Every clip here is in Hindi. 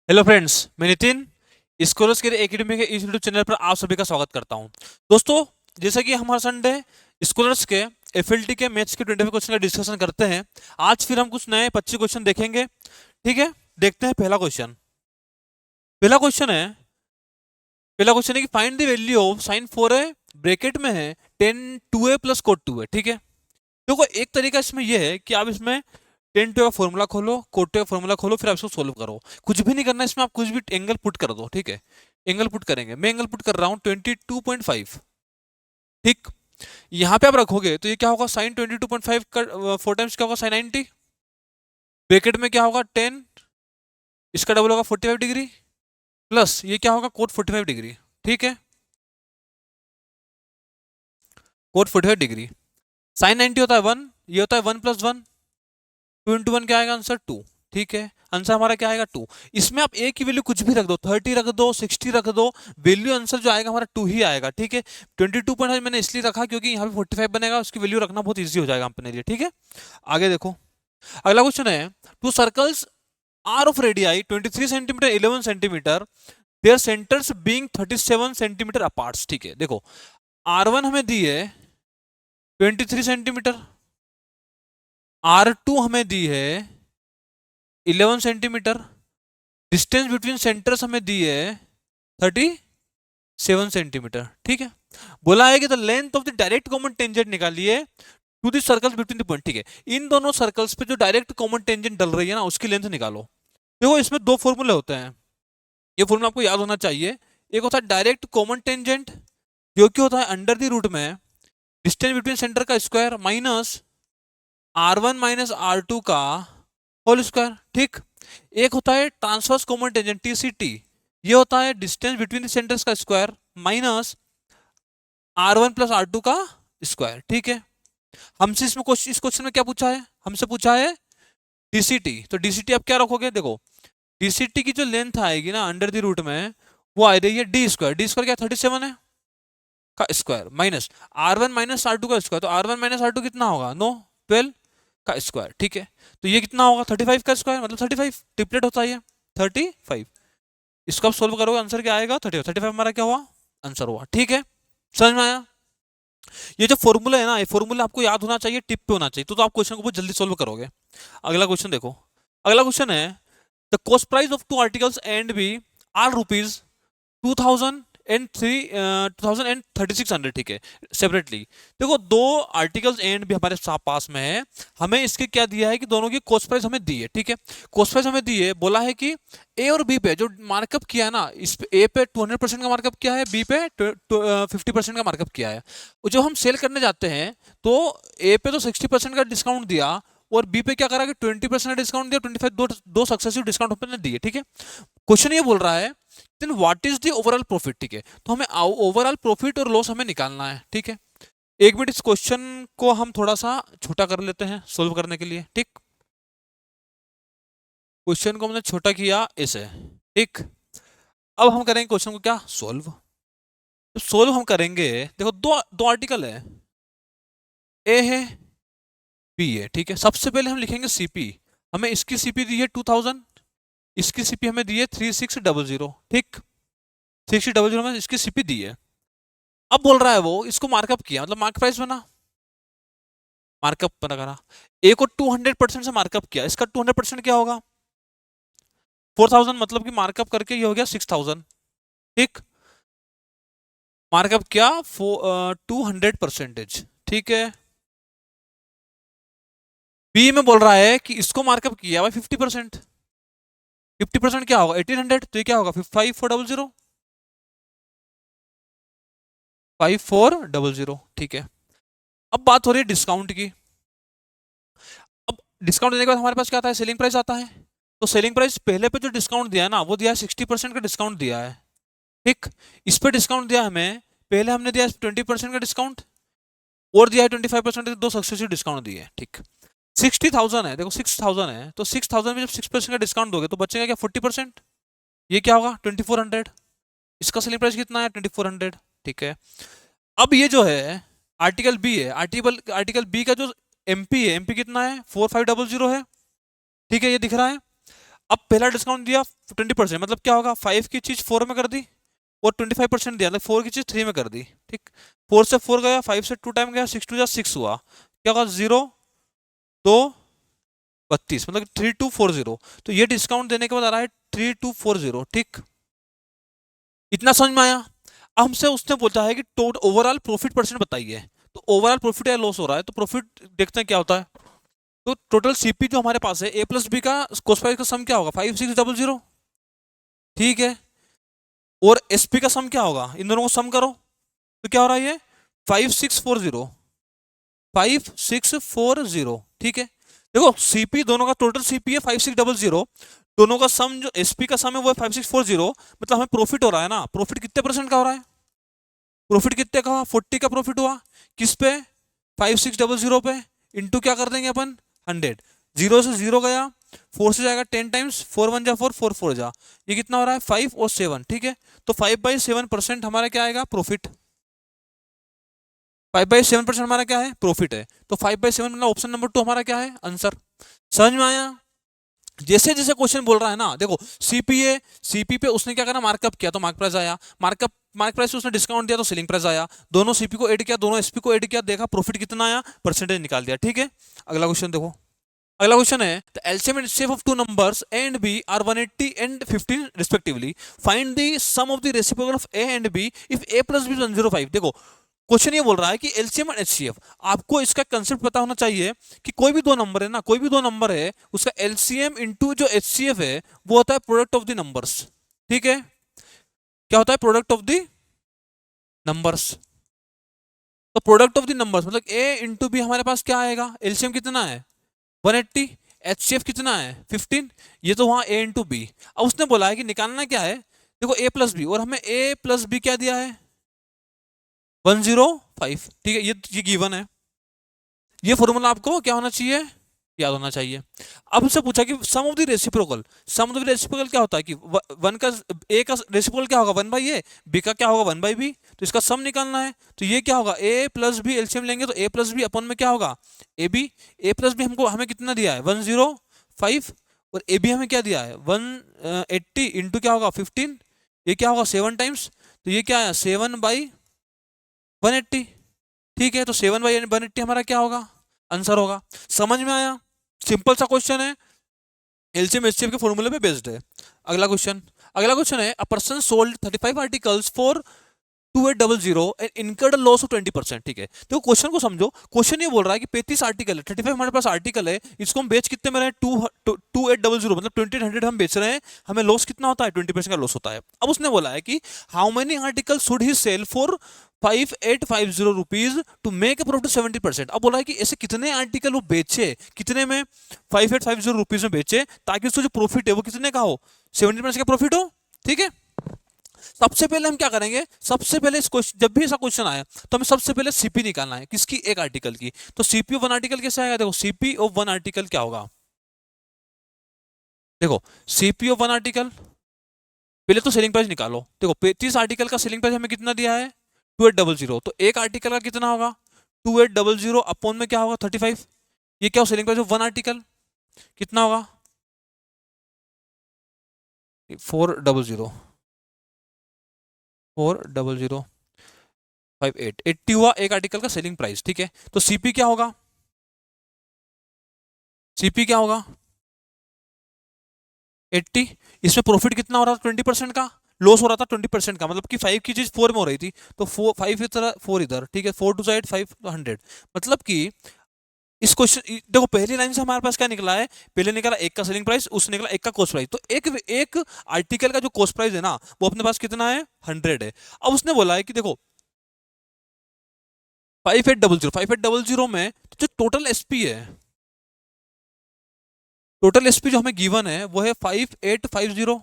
हेलो फ्रेंड्स, मैं नितिन स्कॉलर्स के एकेडमी के इस यूट्यूब चैनल पर आप सभी का स्वागत करता हूं। दोस्तों, जैसा कि हम हर संडे स्कॉलर्स के एफएलटी के मैथ्स के 25 क्वेश्चन का डिस्कशन करते हैं। आज फिर हम कुछ नए 25 क्वेश्चन देखेंगे। ठीक है, देखते हैं पहला क्वेश्चन। पहला क्वेश्चन है पहला क्वेश्चन है कि find the value of sine 4a bracket में है ten 2a plus coat 2a। ठीक है, देखो एक तरीका इसमें यह है कि आप इसमें टेन टू का फॉर्मूला खोलो, कोट टू का फॉर्मूला खोलो, फिर आप इसको सोल्व करो। कुछ भी नहीं करना इसमें, आप कुछ भी एंगल पुट कर दो। ठीक है, एंगल पुट करेंगे। मैं एंगल पुट कर रहा हूँ 22.5। ठीक, यहाँ पे आप रखोगे तो ये क्या होगा, साइन 22.5 का 4 टाइम्स क्या होगा, साइन 90। ब्रैकेट में क्या होगा, 10, इसका डबल होगा 45 डिग्री, प्लस ये क्या होगा, कोट 45 डिग्री। ठीक है, कोट 45 डिग्री। साइन 90 होता है 1, ये होता है 1 + 1, 2 × 1 क्या आएगा आंसर 2। ठीक है, आंसर हमारा क्या आएगा 2। इसमें आप ए की वैल्यू कुछ भी रख दो, 30 रख दो, 60 रख दो, वैल्यू आंसर जो आएगा हमारा 2 ही आएगा। ठीक है, 22.5 मैंने इसलिए रखा क्योंकि यहाँ पे 45 बनेगा, उसकी वैल्यू रखना बहुत ईजी हो जाएगा अपने लिए। ठीक है, आगे देखो। अगला क्वेश्चन है, two circles are of radii 23 centimetre 11 centimetre, their centres being 37 centimetre apart. ठीक है, देखो R1 हमें दी है 23 सेंटीमीटर, R2 हमें दी है 11 सेंटीमीटर, डिस्टेंस बिटवीन सेंटर्स हमें दी है 37 सेंटीमीटर। ठीक है, बोला है कि the length of the direct common tangent निकालिए to the circles between the point. ठीक है, इन दोनों सर्कल्स पे जो डायरेक्ट कॉमन टेंजेंट डल रही है ना, उसकी लेंथ निकालो। देखो इसमें दो फॉर्मूले होते हैं, ये फॉर्मूला आपको याद होना चाहिए। एक होता है डायरेक्ट कॉमन टेंजेंट, जो कि होता है अंडर द रूट में डिस्टेंस बिटवीन सेंटर का square minus R1 minus R2 का होल स्क्वायर। ठीक, एक होता है ट्रांसवर्स कॉमन टेंजेंट TCT, ये होता है डिस्टेंस बिटवीन द सेंटर्स का square minus R1 plus R2 का स्क्वायर। ठीक है, हमसे इसमें क्वेश्चन, इस क्वेश्चन में क्या पूछा है, हमसे पूछा है DCT। तो DCT आप क्या रखोगे, देखो DCT की जो लेंथ आएगी ना अंडर द रूट में, वो आ रही है डी स्क्वायर। डी स्क्वायर क्या 37 है का square, minus R1 minus R2 का स्क्वायर। तो R1 माइनस R2 कितना होगा, 9 12 का स्क्वायर। ठीक है, तो ये कितना होगा 35 का स्क्वायर, मतलब 35 ट्रिपलेट होता है ये 35। इसको आप सोल्व करोगे आंसर क्या आएगा 35 हमारा क्या हुआ, आंसर हुआ। ठीक है, समझ में आया। ये जो फॉर्मूला है ना, ये फॉर्मूला आपको याद होना चाहिए, टिप पे होना चाहिए, तो आप क्वेश्चन को बहुत जल्दी सोल्व करोगे। अगला क्वेश्चन देखो। अगला क्वेश्चन है, the cost price of two articles and B are rupees 2600। ठीक है, सेपरेटली देखो दो आर्टिकल्स एंड भी हमारे पास में है, हमें इसके क्या दिया है कि दोनों की कॉस्ट प्राइस हमें दी है। ठीक है, कॉस्ट प्राइस हमें दी है, बोला है कि ए और बी पे जो मार्कअप किया है ना, इस पे ए पे 200% का मार्कअप किया है, बी पे 50% का मार्कअप किया है। और जो हम सेल करने जाते हैं तो ए पे तो 60% का डिस्काउंट दिया, और बी पे क्या करा कि 20% का डिस्काउंट दिया, 25 दो सक्सेसिव डिस्काउंट हमने दिए। ठीक है, क्वेश्चन ये बोल रहा है then what is the overall profit. ठीक है, तो हमें ओवरऑल प्रॉफिट और लॉस हमें निकालना है। ठीक है, एक मिनट इस क्वेश्चन को हम थोड़ा सा छोटा कर लेते हैं सोल्व करने के लिए। ठीक, क्वेश्चन को हमने छोटा किया ऐसे। ठीक, अब हम करेंगे क्वेश्चन को क्या सोल्व। तो सोल्व हम करेंगे, देखो दो दो आर्टिकल है, ए है बी है। ठीक है, सबसे पहले हम लिखेंगे सीपी। हमें इसकी सीपी दी है 2000, इसकी सीपी हमें दी है 3600। ठीक, 3600 में इसकी सीपी दी है। अब बोल रहा है वो इसको मार्कअप किया, मतलब मार्क प्राइस बना, मार्कअप बना करा। ए को 200% से मार्कअप किया, इसका 200% क्या होगा 4000, मतलब कि मार्कअप करके ये हो गया 6000। ठीक, मार्कअप क्या 200%। ठीक है, बी में बोल रहा है कि इसको मार्कअप किया भाई 50%। 50% क्या होगा 1800, तो ये क्या होगा 5400, 5400। ठीक है, अब बात हो रही है डिस्काउंट की। अब डिस्काउंट देने के बाद हमारे पास क्या आता है, सेलिंग प्राइस आता है। तो सेलिंग प्राइस पहले पे जो डिस्काउंट दिया है ना, वो दिया है 60% का डिस्काउंट दिया है। ठीक, इस पे डिस्काउंट दिया हमें, पहले हमने दिया 20% का डिस्काउंट, और दिया है 25%, दो सक्सेसिव डिस्काउंट दिए। ठीक, 60,000 है, देखो 6000 है, तो 6000 में जब 6% का डिस्काउंट दोगे तो बचेगा क्या 40%, ये क्या होगा 2400। इसका सेलिंग प्राइस कितना है 2400। ठीक है, अब ये जो है आर्टिकल बी है, आर्टिकल बी का जो एमपी है, एमपी कितना है 4500 है। ठीक है, ये दिख रहा है। अब पहला डिस्काउंट दिया 20%, मतलब क्या होगा, 5 की चीज 4 में कर दी और 25% दिया, मतलब 4 की चीज 3 में कर दी, ठीक। 4 से 4 गया, 5 से 2 टाइम गया, 6 टू जा 6 हुआ, क्या होगा 0 2 32, मतलब 3240। तो ये डिस्काउंट देने के बाद आ रहा है 3240, ठीक। इतना समझ में आया। अब हमसे उसने बोलता है कि टोटल ओवरऑल प्रॉफिट परसेंट बताइए। तो ओवरऑल प्रॉफिट या लॉस हो रहा है, तो प्रॉफिट देखते हैं क्या होता है। तो टोटल सीपी जो हमारे पास है, ए प्लस बी का कॉस्ट प्राइस का सम क्या होगा, 5600, ठीक है। और एसपी का सम क्या होगा, इन दोनों को सम करो तो क्या हो रहा है, ये 5640, 5640, ठीक है। देखो सीपी दोनों का टोटल सीपी है 5600, दोनों का सम जो एसपी का सम है वो है 5640, मतलब हमें प्रॉफिट हो रहा है ना, प्रॉफिट कितने परसेंट का हो रहा है, प्रॉफिट कितने का हुआ, 40 का प्रॉफिट हुआ, किस पे, 5600 पे, इंटू क्या कर देंगे अपन 100, 0 से 0 गया, 4 से जाएगा 10 टाइम्स, 4 1 जा 4 4 4 जा, ये कितना हो रहा है 5 और 7, ठीक है। तो 5/7% हमारा क्या आएगा, प्रॉफिट। 5/7% हमारा क्या है, प्रॉफिट है। तो 5/7 मतलब ऑप्शन नंबर 2 हमारा क्या है, आंसर। समझ में आया। जैसे जैसे क्वेश्चन बोल रहा है ना, देखो सीपीए, सीपी पे उसने क्या करना, मार्कअप किया तो मार्क प्राइस आया, मार्कअप मार्क प्राइस उसने डिस्काउंट दिया तो सेलिंग प्राइस आया, दोनों सीपी को ऐड किया, दोनों एसपी को ऐड किया, देखा प्रॉफिट कितना आया, परसेंटेज निकाल दिया, ठीक है। अगला क्वेश्चन देखो। अगला क्वेश्चन है the LCM and HCF of two numbers A and B are 180 and 15 respectively, find the sum of the reciprocal of A and B if A plus B 105। देखो क्वेश्चन ये बोल रहा है कि एलसीएम और एचसीएफ, आपको इसका कंसेप्ट पता होना चाहिए कि कोई भी दो नंबर है ना, कोई भी दो नंबर है, उसका एलसीएम इंटू जो एचसीएफ है वो होता है प्रोडक्ट ऑफ द नंबर्स, ठीक है। क्या होता है, प्रोडक्ट ऑफ द नंबर्स। तो प्रोडक्ट ऑफ द नंबर्स मतलब ए इंटू बी, हमारे पास क्या आएगा, एलसीएम कितना है 180, एचसीएफ कितना है 15, ये तो वहां ए इंटू बी। अब उसने बोला है कि निकालना क्या है, देखो ए प्लस बी, और हमें ए प्लस बी क्या दिया है 105, ठीक है, ये गिवन है। ये फॉर्मूला आपको क्या होना चाहिए, याद होना चाहिए। अब उससे पूछा कि sum of the reciprocal, sum of the reciprocal क्या होता है कि वन का, ए का रेसिप्रोकल क्या होगा 1/a, बी का क्या होगा 1/b, तो इसका सम निकालना है। तो ये क्या होगा, ए प्लस बी एलसीएम लेंगे तो ए प्लस बी अपन में क्या होगा A B, A plus B हमको हमें कितना दिया है 105, और ए बी हमें क्या दिया है 180 इंटू क्या होगा 15, ये क्या होगा 7 टाइम्स, तो ये क्या है 7/180, ठीक है। तो 7/180 हमारा क्या होगा, आंसर होगा। समझ में आया, सिंपल सा क्वेश्चन है, एलसीएम एचसीएफ के फॉर्मूले पे बेस्ड है। अगला क्वेश्चन, अगला क्वेश्चन है a person sold 35 articles for 2800 and incurred loss of 20%, ठीक है। तो क्वेश्चन को समझो, क्वेश्चन ये बोल रहा है कि 35 आर्टिकल है, 35 हमारे पास आर्टिकल है, इसको हम बेच कितने में रहे 2800, मतलब 2800 हम बेच रहे हैं, हमें लॉस कितना होता है 20% का लॉस होता है। अब उसने बोला है कि how many article should he sell for 5850 rupees to make a profit 70%। अब बोला है कि ऐसे कितने आर्टिकल वो बेचे, कितने में 5850 रुपीज में बेचे, ताकि उसको जो प्रॉफिट है वो कितने का हो 70% का प्रॉफिट हो, ठीक है। सबसे पहले हम क्या करेंगे, सबसे पहले इस क्वेश्चन, जब भी ऐसा क्वेश्चन आया तो हमें सबसे पहले सीपी निकालना है, किसकी, एक आर्टिकल की। तो सीपी ऑफ वन आर्टिकल कैसे आएगा, देखो सीपी ऑफ वन आर्टिकल क्या होगा, देखो सीपी ऑफ वन आर्टिकल, पहले तो सेलिंग प्राइस निकालो। देखो 35 आर्टिकल का सेलिंग प्राइस हमें कितना दिया है 2800, तो एक आर्टिकल का कितना होगा 2800 अपॉन में क्या होगा 35, ये क्या हो selling price of one article कितना होगा 400, 40058 हुआ एक आर्टिकल का सेलिंग प्राइस, ठीक है। तो सीपी क्या होगा, सीपी क्या होगा 80, इसमें प्रॉफिट कितना हो रहा था 20% का, लॉस हो रहा था 20% का, मतलब कि 5 की चीज 4 में हो रही थी, तो 5 इधर 4 इधर, ठीक है, 4 टू साइड 5 तो 100, मतलब कि इस क्वेश्चन देखो पहली लाइन से हमारे पास क्या निकला है, पहले निकला एक का सेलिंग प्राइस, उसने निकला एक का कॉस्ट प्राइस, तो एक एक आर्टिकल का जो कॉस्ट प्राइस है ना वो अपने पास कितना है 100 है। अब उसने बोला है कि देखो 5800 में जो टोटल एसपी है, टोटल एसपी जो हमें गिवन है वो है 5850,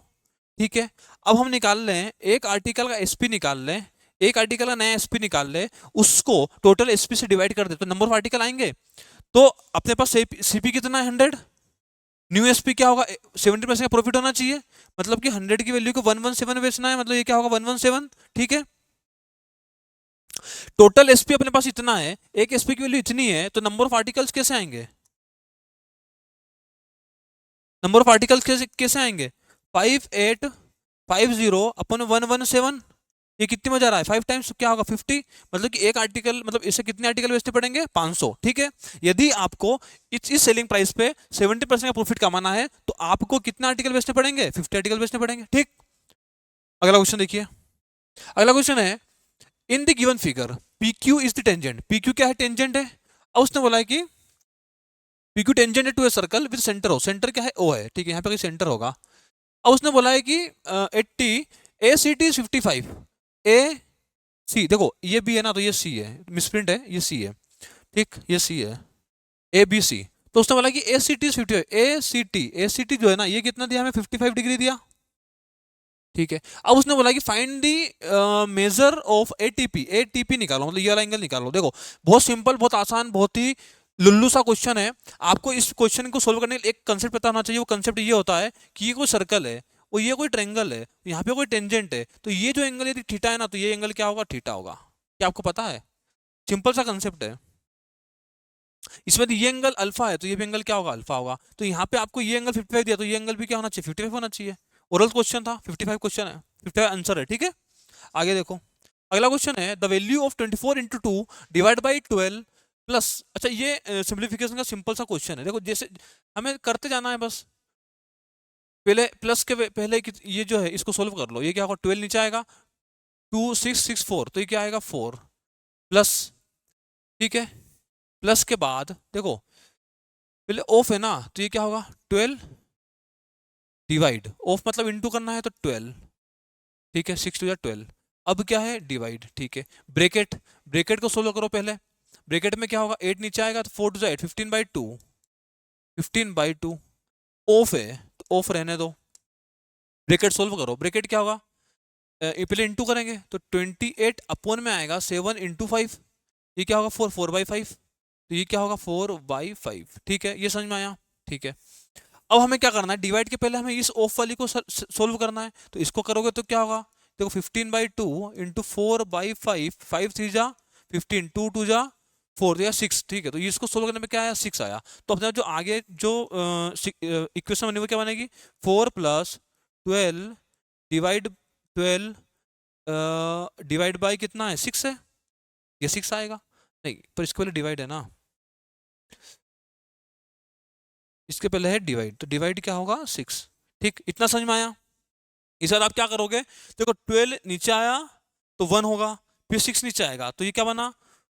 ठीक है। अब हम निकाल लें एक आर्टिकल का एसपी निकाल लें, एक आर्टिकल का नया एसपी निकाल ले, उसको टोटल एसपी से डिवाइड कर दे तो नंबर ऑफ आर्टिकल आएंगे। तो अपने पास सीपी कितना है 100, न्यू एसपी क्या होगा 70% का प्रॉफिट होना चाहिए, मतलब कि 100 की वैल्यू को 117 बेचना है, मतलब ये क्या होगा 117, ठीक है। टोटल एसपी अपने पास इतना है, एक एसपी की वैल्यू इतनी है, तो नंबर ऑफ आर्टिकल्स कैसे आएंगे, नंबर ऑफ आर्टिकल्स कैसे कैसे आएंगे, 5850 अपन 117, ये कितनी में जा रहा है 5 टाइम्स, क्या होगा 50, मतलब कि एक आर्टिकल, मतलब इसे कितने आर्टिकल बेचने पड़ेंगे 500, ठीक है। यदि आपको इस सेलिंग प्राइस पे 70% का प्रॉफिट कमाना है तो आपको कितने आर्टिकल बेचने पड़ेंगे, 50 आर्टिकल बेचने पड़ेंगे, ठीक। अगला क्वेश्चन देखिए, अगला क्वेश्चन है in the given figure P Q is the tangent, P Q क्या है, टेंजेंट है। अब उसने बोला है कि पी क्यू टेंजेंट है to a circle with centre O, centre क्या है ओ है, ठीक है, यहाँ पे कोई सेंटर होगा। अब उसने बोला है कि 80, ए सी टी 55, ए सी, देखो ये बी है ना तो ये सी है, मिसप्रिंट है, ये सी है, ठीक, ये सी है, ए बी सी। तो उसने बोला कि ए सी टी 55, ए सी टी जो है ना ये कितना दिया हमें 55 डिग्री दिया, ठीक है। अब उसने बोला कि find the measure of ATP, ATP निकालो, मतलब ये वाला एंगल निकालो। देखो बहुत सिंपल, बहुत आसान, बहुत ही लुल्लू सा क्वेश्चन है। आपको इस क्वेश्चन को सोल्व करने के लिए एक कंसेप्ट पता होना चाहिए। वो कंसेप्ट ये होता है कि ये कोई सर्कल है और ये कोई ट्रायंगल है, यहाँ पे कोई टेंजेंट है, तो ये जो एंगल यदि थीटा है ना तो ये एंगल क्या होगा, थीटा होगा। क्या आपको पता है, सिंपल सा कंसेप्ट है। इसमें ये एंगल अल्फा है तो ये भी एंगल क्या होगा, अल्फा होगा। तो यहाँ पे आपको ये एंगल 55 दिया तो ये एंगल भी क्या होना चाहिए, 55 होना चाहिए। ओरल क्वेश्चन था, 55 क्वेश्चन है, 55 आंसर है, ठीक है। आगे देखो, अगला क्वेश्चन है the value of 24 into 2 divide by 12 plus, अच्छा ये सिंप्लीफिकेशन का सिंपल सा क्वेश्चन है। देखो जैसे हमें करते जाना है बस, पहले प्लस के पहले ये जो है इसको सोल्व कर लो। ये क्या होगा, 12 नीचे आएगा, 2664, तो ये क्या आएगा 4 प्लस, ठीक है। प्लस के बाद देखो पहले ऑफ है ना तो ये क्या होगा 12 डिवाइड, ऑफ मतलब इनटू करना है तो 12, ठीक है, 6 टू 12। अब क्या है डिवाइड, ठीक है। ब्रेकेट, ब्रेकेट को सोल्व करो पहले। ब्रेकेट में क्या होगा 8 नीचे आएगा तो 4 टू 8, 15/2, 15/2। ऑफ है तो ऑफ रहने दो, ब्रेकेट सोल्व करो। ब्रेकेट क्या होगा, पहले इंटू करेंगे तो 28 अपॉन में आएगा 7 इंटू 5, ये क्या होगा 4/5, तो ये क्या होगा 4/5, ठीक है, ये समझ में आया, ठीक है। अब हमें क्या करना है, डिवाइड के पहले हमें इस ऑफ वाली को सोल्व करना है, तो इसको करोगे तो क्या होगा, देखो 15/2 इंटू 4/5, 5 3 जा 15, 2 2 जा 4 या 6, ठीक है। तो इसको सोल्व करने में क्या आया 6 आया। तो अपने जो आगे जो इक्वेशन बनी वो क्या बनेगी, 4 + 12 डिवाइड 12 डिवाइड बाई कितना है 6 है, ये 6 आएगा। नहीं पर इसके पहले डिवाइड है ना, इसके पहले है डिवाइड, तो डिवाइड क्या होगा 6, ठीक, इतना समझ में आया। इस बार आप क्या करोगे, देखो 12 नीचे आया तो 1 होगा, फिर 6 नीचे आएगा तो ये क्या बना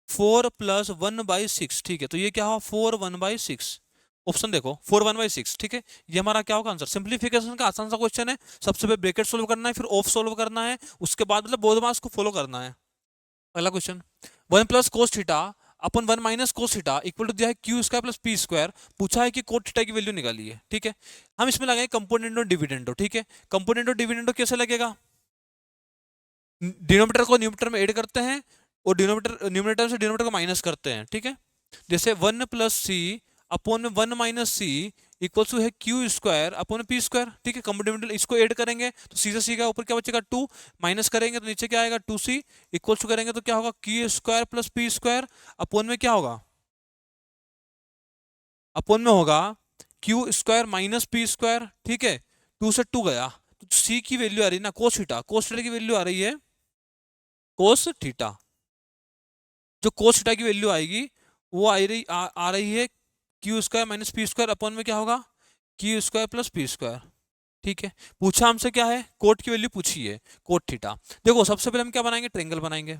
4 + 1/6, ठीक है। तो ये क्या हुआ 4 1/6, ऑप्शन देखो 4 1/6, ठीक है। ये हमारा क्या होगा आंसर। सिंप्लीफिकेशन का आसान सा क्वेश्चन है, सबसे पहले ब्रैकेट सोल्व करना है, फिर ऑफ सोल्व करना है, उसके बाद मतलब बोध मास को फॉलो करना है। अगला क्वेश्चन, 1 + cos थीटा अपन 1 - cos थीटा इक्वल टू दिया है q² + p स्क्वायर, पूछा है कि cot थीटा की वैल्यू निकाली है, ठीक है। हम इसमें लगाएंगे कंपोनेंट और डिविडेंडो, ठीक है। कंपोनेंट और डिविडेंडो कैसे लगेगा, डिनोमिनेटर को न्यूमरेटर में ऐड करते हैं और न्यूमरेटर से डिनोमिनेटर को माइनस करते हैं, ठीक है। जैसे 1 + c अपॉन में 1 - c इक्वल टू है q² अपॉन p स्क्वायर, ठीक है। कंपोनेंट इसको ऐड करेंगे तो सी से सी का ऊपर क्या बचेगा 2, माइनस करेंगे तो नीचे क्या आएगा 2c इक्वल टू करेंगे तो क्या होगा q² + p स्क्वायर अपॉन में क्या होगा, अपॉन में होगा q² - p स्क्वायर, ठीक है। 2 से 2 गया तो c की वैल्यू आ रही है ना cos थीटा, cos थीटा की वैल्यू आ रही है cos थीटा, जो cos थीटा की वैल्यू आएगी वो आ रही है q² - p स्क्वायर अपॉन में क्या होगा q² + p स्क्वायर, ठीक है। पूछा हमसे क्या है, कोट की वैल्यू पूछी है, कोट थीटा। देखो सबसे पहले हम क्या बनाएंगे, ट्रायंगल बनाएंगे।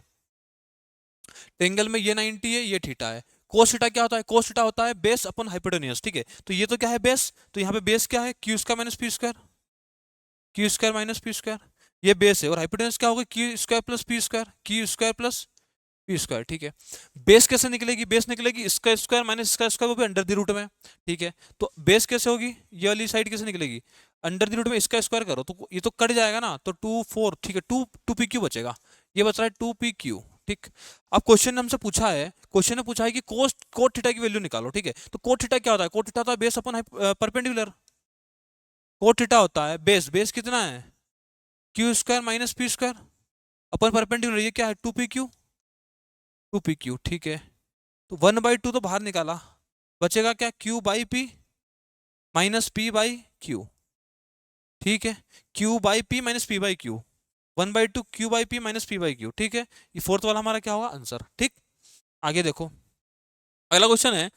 ट्रायंगल में ये 90 है, ये थीटा है। कोस थीटा क्या होता है, कोस थीटा होता है बेस अपॉन हाइपोटेन्यूज, ठीक है। तो ये तो क्या है बेस, तो यहाँ पे बेस क्या है q² - p square, q² - p square, ये बेस है। और हाइपोटेन्यूज क्या होगा q² + p square, q² + p square, ठीक है। बेस कैसे निकलेगी, बेस निकलेगी इसका स्क्वायर माइनस इसका स्क्वायर, वो भी अंडर द रूट में, ठीक है। तो बेस कैसे होगी, ये वाली साइड कैसे निकलेगी, अंडर द रूट में इसका स्क्वायर करो तो ये तो कट जाएगा ना, तो 2 4, ठीक है, 2 2pq बचेगा, ये बच रहा है 2pq, ठीक। अब क्वेश्चन ने हमसे पूछा है, क्वेश्चन ने पूछा है कि कोट थीटा की वैल्यू निकालो, ठीक है। तो कोट थीटा क्या होता है, कोट थीटा होता है base upon perpendicular. Cot theta होता है बेस, बेस कितना है q² - p square upon perpendicular, ये क्या है 2pq, 2pq, ठीक है। तो 1/2 तो बाहर निकाला, बचेगा क्या q/p, minus P by Q, ठीक है, Q by P minus P by Q, 1/2 Q by P minus P by Q, ठीक है। ये फोर्थ वाला हमारा क्या होगा आंसर, ठीक। आगे देखो, अगला क्वेश्चन है,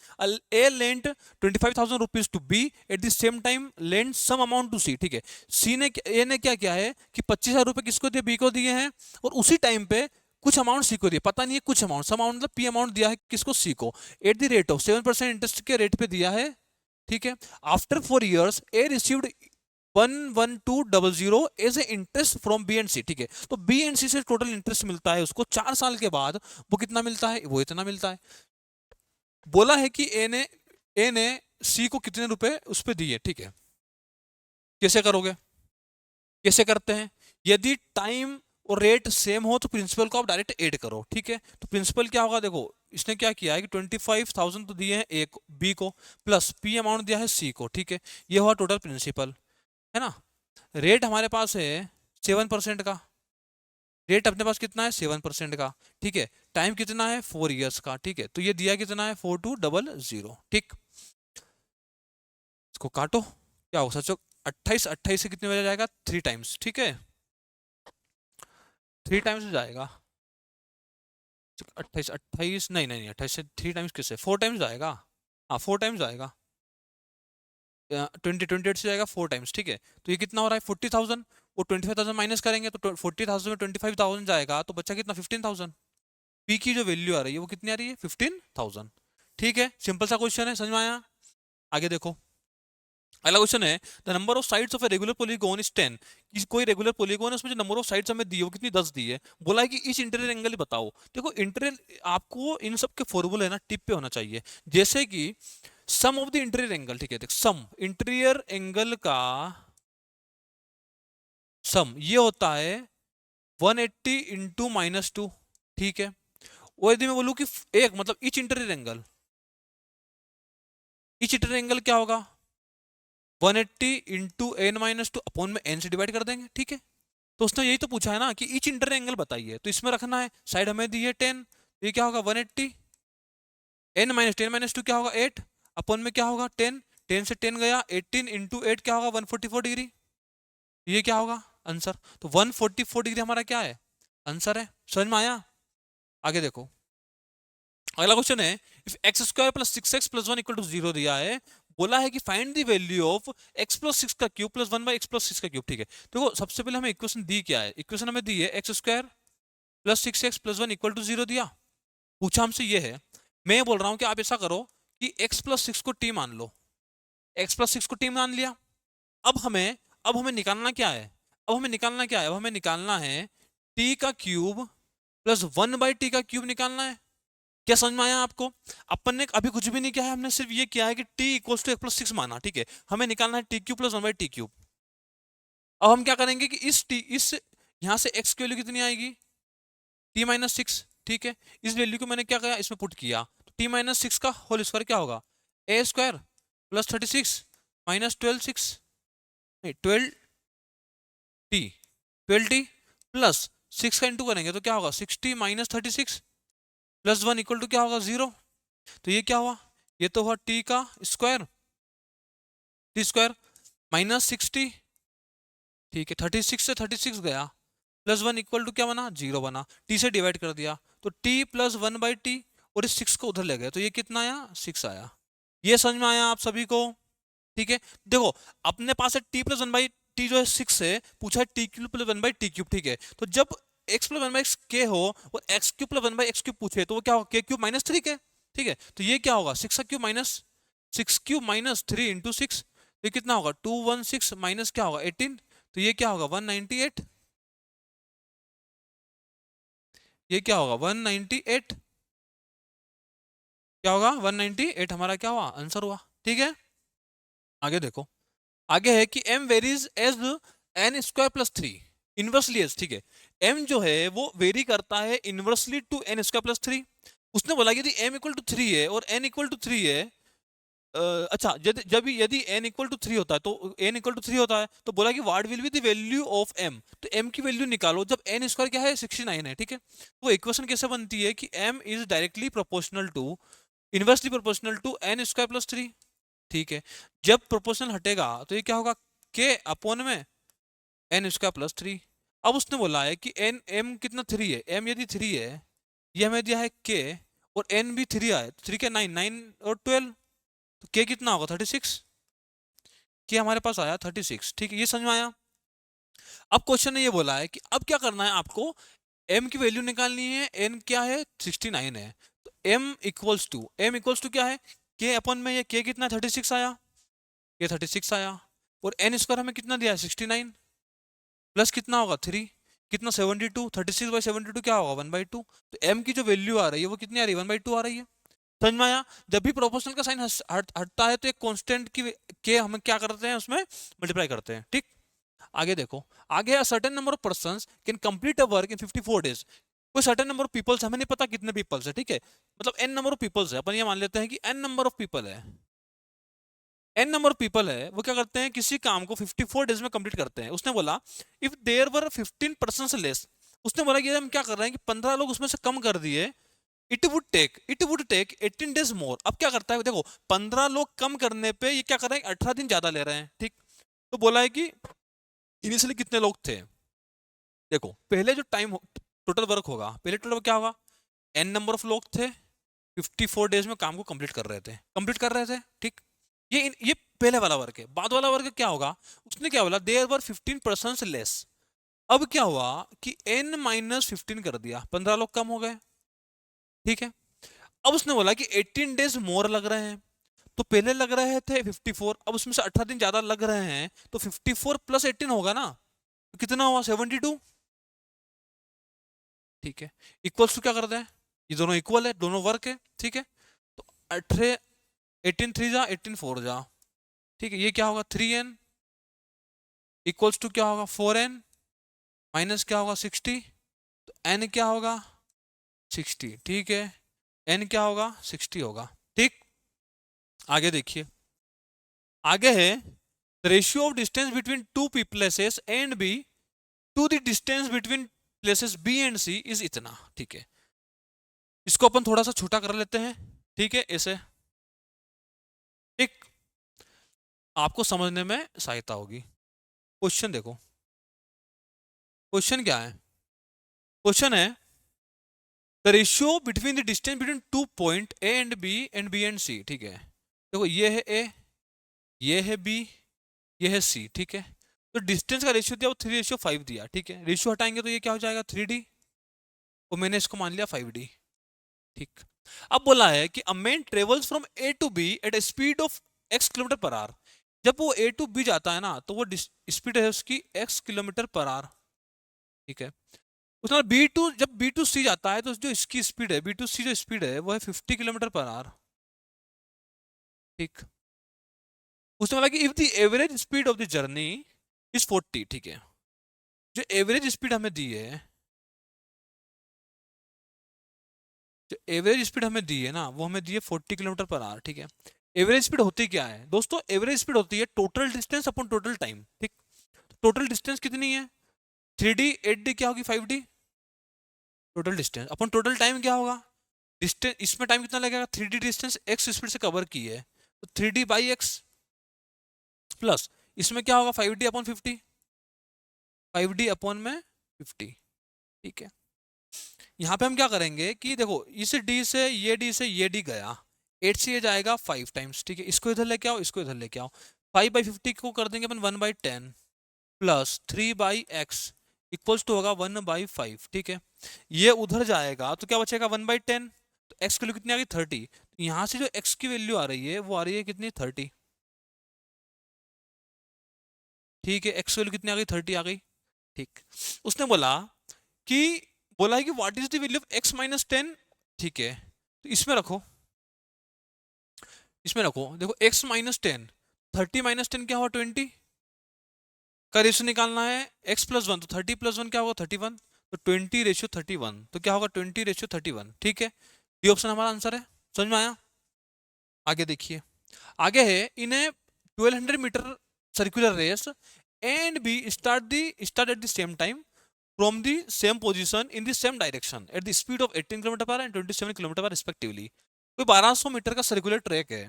A lent 25,000 rupees to B at the same time lent some amount to C, ठीक है। सी ने, ए ने क्या किया है कि 25,000 रुपए किसको दिए, बी को दिए हैं, और उसी टाइम पे कुछ अमाउंट सी को दिया, पता नहीं है कुछ अमाउंट, सम अमाउंट मतलब पी अमाउंट दिया है किसको, सी को, at the rate of 7% interest के रेट पे दिया है, ठीक है। After 4 years A received 11200 as a interest from B and C, ठीक है। तो बी एंड सी से टोटल इंटरेस्ट मिलता है उसको 4 साल के बाद, वो कितना मिलता है, वो इतना मिलता है। बोला है कि ए ने सी को कितने रुपए उस पर दिए, ठीक है। कैसे करोगे, कैसे करते हैं, यदि टाइम और रेट सेम हो तो प्रिंसिपल को आप डायरेक्ट ऐड करो, ठीक है। तो प्रिंसिपल क्या होगा, देखो इसने क्या किया है कि 25,000 तो दिए हैं ए को, बी को, प्लस पी अमाउंट दिया है सी को, ठीक है। ये हुआ टोटल प्रिंसिपल, है ना। रेट हमारे पास है 7% का, रेट अपने पास कितना है 7% का, ठीक है। टाइम कितना है 4 years का, ठीक है। तो ये दिया कितना है 4200, ठीक। इसको काटो, क्या होगा सचो, 28, 28 से कितने बजा जाएगा 3 टाइम्स, ठीक है, 3 टाइम्स जाएगा। 28, 28 नहीं नहीं नहीं, 28 से 3 टाइम्स किससे, 4 टाइम्स जाएगा, हाँ 4 टाइम्स जाएगा, 28 से जाएगा 4 टाइम्स, ठीक है। तो ये कितना हो रहा है 40,000, वो 25,000 माइनस करेंगे तो 40,000 में 25,000 जाएगा, तो बच्चा कितना 15,000, पी की जो वैल्यू आ रही है वो कितनी आ रही है 15,000, ठीक है। सिंपल सा क्वेश्चन है, समझ में आया। आगे देखो, अगला क्वेश्चन है, the number of sides of a regular polygon is 10, कि कोई रेगुलर पॉलीगॉन है, उसमें जो नंबर ऑफ साइड्स हमें दी है वो कितनी 10 दी है। बोला है कि इस इंटीरियर एंगल बताओ। देखो इंटीरियर आपको इन सब के फॉर्मूले है ना टिप पे होना चाहिए, जैसे कि sum of the interior angle, ठीक है, देख सम इंटीरियर एंगल का सम ये होता है 180 इंटू -2, ठीक है। और यदि मैं बोलूं कि एक मतलब इच इंटीरियर एंगल क्या होगा 180 इंटू n-2 अपॉन में n से डिवाइड कर देंगे, ठीक है। तो उसने यही तो पूछा है ना कि ईच इंटर एंगल बताइए, तो इसमें रखना है, साइड हमें दी है 10, ये क्या होगा 180, n-10 - 2 क्या होगा 8, अपॉन में क्या होगा 10, 10 से 10 गया, 18 इंटू 8 क्या होगा 144 डिग्री, ये क्या होगा आंसर। तो 144 डिग्री हमारा क्या है आंसर है, समझ में आया। आगे देखो, अगला क्वेश्चन है, इफ x² + 6x + 1 = 0 दिया है, बोला है कि find the value of x + 6 का क्यूब + 1/x + 6 का क्यूब, ठीक है। देखो सबसे पहले हमें इक्वेशन दी क्या है, इक्वेशन हमें दी है x² + 6x + 1 = 0 दिया, पूछा हमसे ये है। मैं बोल रहा हूं कि आप ऐसा करो कि x + 6 को t मान लो, x + 6 को t मान लिया। अब हमें निकालना क्या है, अब हमें निकालना है t का क्यूब प्लस 1/t का क्यूब निकालना है। क्या समझ में आया आपको, अपन ने अभी कुछ भी नहीं किया है, हमने सिर्फ ये किया है कि t = x + 6 माना, ठीक है। हमें निकालना है t³ + 1/t³। अब हम क्या करेंगे कि इस यहां से x की वैल्यू कितनी आएगी t-6, ठीक है। इस वैल्यू को मैंने क्या किया इसमें पुट किया, तो t-6 का होल स्क्वायर क्या होगा a² + 36 - 12 नहीं 12t प्लस 6 का इंटू करेंगे तो क्या होगा 60 - 36 + 1 = क्या होगा 0। तो ये क्या हुआ, ये तो हुआ t का स्क्वायर, t² - 60, ठीक है। 36 से 36 गया, प्लस 1 = क्या बना 0 बना, t से डिवाइड कर दिया तो t + 1/t, और इस 6 को उधर ले गए तो ये कितना आया 6 आया। ये समझ में आया आप सभी को, ठीक है। देखो अपने पास है t + 1/t जो है 6 है, पूछा है t³ + 1/t³, ठीक है। तो जब x + 1/k हो और x³ + 1/x³ पूछे तो वो क्या होगा k³ - 3 के, ठीक है। तो ये क्या होगा 6³ - 3 × 6, तो ये कितना होगा 216 माइनस क्या होगा 18, तो ये क्या होगा 198, ये क्या होगा 198, क्या होगा 198 हमारा क्या हुआ आंसर हुआ, ठीक है। आगे देखो, आगे है कि m varies as n² + 3 inversely as, ठीक है। m जो है वो वेरी करता है इनवर्सली टू n² + 3। उसने बोला कि यदि m = 3 है और n = 3 है, अच्छा यदि n = 3 होता है तो n = 3 होता है तो बोला कि what will be the value of m, तो m की वैल्यू निकालो जब n² क्या है 69 है, ठीक है। तो इक्वेशन कैसे बनती है कि m is directly proportional to inversely proportional to n² + 3, ठीक है। जब प्रोपोर्शनल हटेगा तो ये क्या होगा, के अपॉन में एन स्क्वायर प्लस 3। अब उसने बोला है कि एन एम कितना 3 है, एम यदि 3 है, ये हमें दिया है के, और एन भी 3 आया, 3 के 9, 9 और 12, तो के कितना होगा 36, के हमारे पास आया 36। ठीक है, ये समझ में आया। अब क्वेश्चन ने ये बोला है कि अब क्या करना है आपको, m की वैल्यू निकालनी है, n क्या है 69 है, तो m इक्वल्स टू क्या है, k अपन में ये k कितना 36 आया, ये 36 आया, और n स्क्वायर हमें कितना दिया है 69, प्लस कितना होगा 3, कितना 72, 36/72 क्या होगा 1/2, तो m की जो वैल्यू आ रही है वो कितनी आ रही है 1/2 आ रही है। समझ में आया। जब भी प्रोपोर्शनल का साइन हटता है तो एक कांस्टेंट की के हम क्या करते हैं उसमें मल्टीप्लाई करते हैं। ठीक, आगे देखो, आगे a certain number of persons can complete a work in 54 days. कोई सर्टेन नंबर ऑफ पीपल्स, हमें नहीं पता कितने पीपल्स है, ठीक है, मतलब n नंबर ऑफ पीपल्स है, अपन ये मान लेते हैं कि n नंबर ऑफ पीपल है, n नंबर ऑफ पीपल है, वो क्या करते हैं किसी काम को 54 डेज में कंप्लीट करते हैं। उसने बोला इफ देयर वर 15% लेस, उसने बोला कि हम क्या कर रहे हैं कि 15 लोग उसमें से कम कर दिए, it would take 18 days more. अब क्या करता है देखो, 15 लोग कम करने पे ये क्या कर रहे हैं 18 दिन ज्यादा ले रहे हैं। ठीक, तो बोला है कि इनिशियली कितने लोग थे, देखो पहले जो टाइम टोटल वर्क होगा, पहले टोटल क्या होगा, n नंबर ऑफ लोग थे 54 डेज में काम को कंप्लीट कर रहे थे। ठीक, ये पहले वाला वर्क है। बाद वाला वर्क क्या होगा, उसने क्या बोला देयर वर 15% लेस। अब क्या हुआ कि n-15 कर दिया, 15 लोग कम हो गए। ठीक है, अब उसने बोला कि 18 डेज मोर लग रहे हैं, तो पहले लग रहे थे 54, अब उसमें से 18 दिन ज्यादा लग रहे हैं, तो 54 प्लस 18 होगा ना, तो कितना हुआ 72। ठीक है, इक्वल्स टू क्या करते हैं, ये दोनों इक्वल है, दोनों वर्क है। ठीक है, तो 18 18 3 जा 18 4 जा, ठीक है, ये क्या होगा 3n इक्वल्स टू क्या होगा 4n माइनस क्या होगा 60, तो n क्या होगा 60। ठीक है, n क्या होगा 60 होगा। ठीक, आगे देखिए, आगे है ratio of distance between two places and B to the distance between places B and C is इतना। ठीक है, इसको अपन थोड़ा सा छोटा कर लेते हैं। ठीक है, ऐसे ठीक, आपको समझने में सहायता होगी। क्वेश्चन देखो, क्वेश्चन क्या है, क्वेश्चन है the ratio between the distance between two point A and B and C. ठीक है, देखो ये है ए, ये है बी, ये है सी। ठीक है, तो डिस्टेंस का रेशियो दिया वो 3:5 दिया। ठीक है, रेशियो हटाएंगे तो ये क्या हो जाएगा 3D, और मैंने इसको मान लिया 5D। ठीक, अब बोला है कि a man travels from A to B at a speed of x kilometre per hour. जब वो ए टू बी जाता है ना, तो वो स्पीड है उसकी x किलोमीटर पर आवर। ठीक है, उसके बाद बी टू, जब बी टू सी जाता है तो जो इसकी स्पीड है, बी टू सी जो स्पीड है वो है 50 किलोमीटर पर आवर। ठीक, उसने बोला कि if the average speed of the journey is 40। ठीक है, जो एवरेज स्पीड हमें दी है, जो एवरेज स्पीड हमें दी है ना, वो हमें दी है 40 किलोमीटर पर आवर। ठीक है, एवरेज स्पीड होती क्या है दोस्तों, एवरेज स्पीड होती है total distance upon total time. ठीक, टोटल डिस्टेंस कितनी है 3D, 8D क्या होगी 5D, total distance upon total time क्या होगा, डिस्टेंस इसमें टाइम कितना लगेगा, 3D डिस्टेंस x स्पीड से कवर की है, तो 3D/x प्लस इसमें क्या होगा 5D अपॉन 50, 5D अपॉन में 50। ठीक है, यहाँ पे हम क्या करेंगे कि देखो इस D से ये D गया, 8 से ये जाएगा 5 टाइम्स। ठीक है, इसको इधर लेके आओ, इसको इधर लेके आओ, 5/50 को कर देंगे अपन 1/10 प्लस 3/x इक्वल्स टू होगा 1/5। ठीक है, ये उधर जाएगा तो क्या बचेगा 1/10, तो x की वैल्यू कितनी आ गई 30, तो यहाँ से जो x की वैल्यू आ रही है वो आ रही है कितनी 30। ठीक है, x की वैल्यू कितनी आ गई 30 आ गई। ठीक, उसने बोला कि बोला है कि what is the value of x-10। ठीक है, तो इसमें रखो, इसमें रखो, देखो x-10, 30-10 क्या हुआ 20 का रेशियो निकालना है, x+1, तो 30+1 क्या होगा 31, तो 20:31, तो क्या होगा 20:31। ठीक है, ये ऑप्शन हमारा आंसर है। समझ में आया। आगे देखिए, आगे है in a 1200 metre circular race and B start at the same time from the same position in the same direction at the speed of 18 kilometre per and 27 kilometre per respectively. कोई 1200 मीटर का सर्कुलर ट्रैक है,